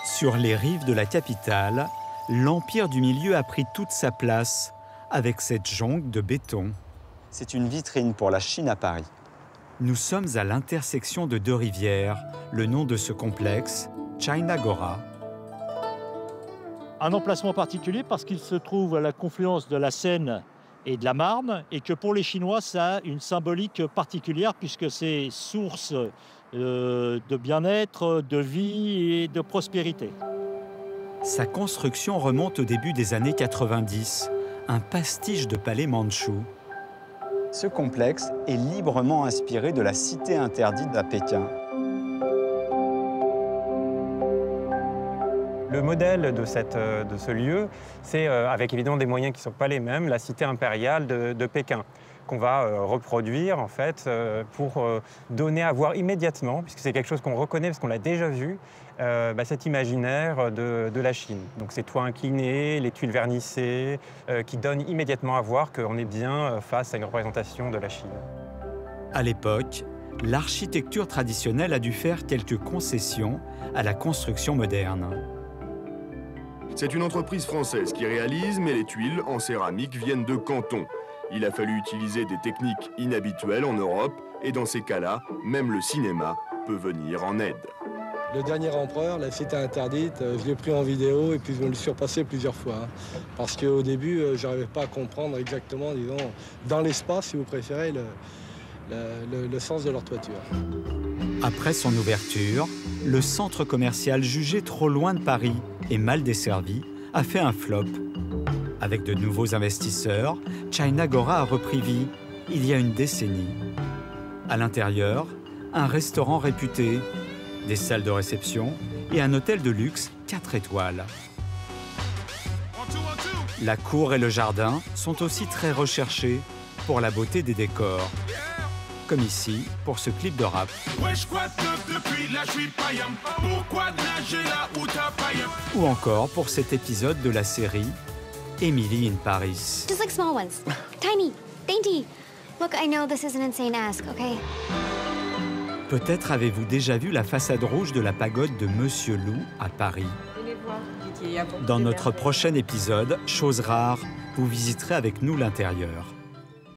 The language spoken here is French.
Sur les rives de la capitale, l'Empire du Milieu a pris toute sa place avec cette jungle de béton. C'est une vitrine pour la Chine à Paris. Nous sommes à l'intersection de deux rivières. Le nom de ce complexe, Chinagora. Un emplacement particulier parce qu'il se trouve à la confluence de la Seine et de la Marne, et que pour les Chinois, ça a une symbolique particulière puisque c'est source de bien-être, de vie et de prospérité. Sa construction remonte au début des années 90, un pastiche de palais mandchou. Ce complexe est librement inspiré de la cité interdite à Pékin. Le modèle de ce lieu, c'est avec évidemment des moyens qui ne sont pas les mêmes, la cité impériale de Pékin, qu'on va reproduire en fait pour donner à voir immédiatement, puisque c'est quelque chose qu'on reconnaît parce qu'on l'a déjà vu, cet imaginaire de la Chine. Donc ces toits inclinés, les tuiles vernissées, qui donnent immédiatement à voir qu'on est bien face à une représentation de la Chine. À l'époque, l'architecture traditionnelle a dû faire quelques concessions à la construction moderne. C'est une entreprise française qui réalise, mais les tuiles en céramique viennent de Canton. Il a fallu utiliser des techniques inhabituelles en Europe, et dans ces cas-là, même le cinéma peut venir en aide. Le dernier empereur, la cité interdite, je l'ai pris en vidéo et puis je me le suis repassé plusieurs fois. Parce qu'au début, je n'arrivais pas à comprendre exactement, disons, dans l'espace, si vous préférez, le sens de leur toiture. Après son ouverture, le centre commercial jugé trop loin de Paris et mal desservi a fait un flop. Avec de nouveaux investisseurs, Chinagora a repris vie il y a une décennie. À l'intérieur, un restaurant réputé, des salles de réception et un hôtel de luxe 4 étoiles. La cour et le jardin sont aussi très recherchés pour la beauté des décors. Comme ici, pour ce clip de rap. Ou encore pour cet épisode de la série Emily in Paris. Just like small ones. Tiny, dainty. Look, I know this is an insane ask, okay? Peut-être avez-vous déjà vu la façade rouge de la pagode de Monsieur Loup à Paris. Dans notre prochain épisode, chose rare, vous visiterez avec nous l'intérieur.